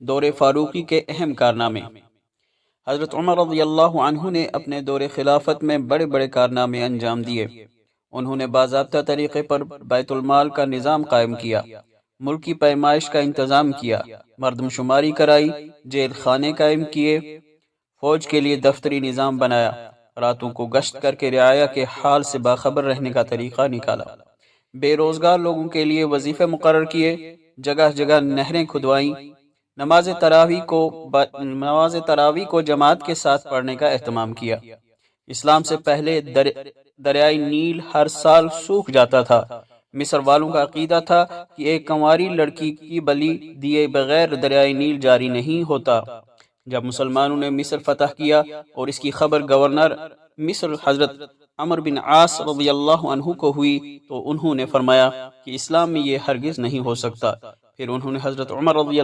دور فاروقی کے اہم کارنامے۔ حضرت عمر رضی اللہ عنہ نے اپنے دور خلافت میں بڑے بڑے کارنامے انجام دیے۔ انہوں نے باضابطہ طریقے پر بیت المال کا نظام قائم کیا، ملک کی پیمائش کا انتظام کیا، مردم شماری کرائی، جیل خانے قائم کیے، فوج کے لیے دفتری نظام بنایا، راتوں کو گشت کر کے رعایا کے حال سے باخبر رہنے کا طریقہ نکالا، بے روزگار لوگوں کے لیے وظیفے مقرر کیے، جگہ جگہ نہریں کھدوائیں، نماز تراویح کو جماعت کے ساتھ پڑھنے کا اہتمام کیا۔ اسلام سے پہلے دریائے نیل ہر سال سوکھ جاتا تھا۔ مصر والوں کا عقیدہ تھا کہ ایک کنواری لڑکی کی بلی دیے بغیر دریائے نیل جاری نہیں ہوتا۔ جب مسلمانوں نے مصر فتح کیا اور اس کی خبر گورنر مصر حضرت عمرو بن عاص رضی اللہ عنہ کو ہوئی تو انہوں نے فرمایا کہ اسلام میں یہ ہرگز نہیں ہو سکتا۔ پھر انہوں نے حضرت عمر رضی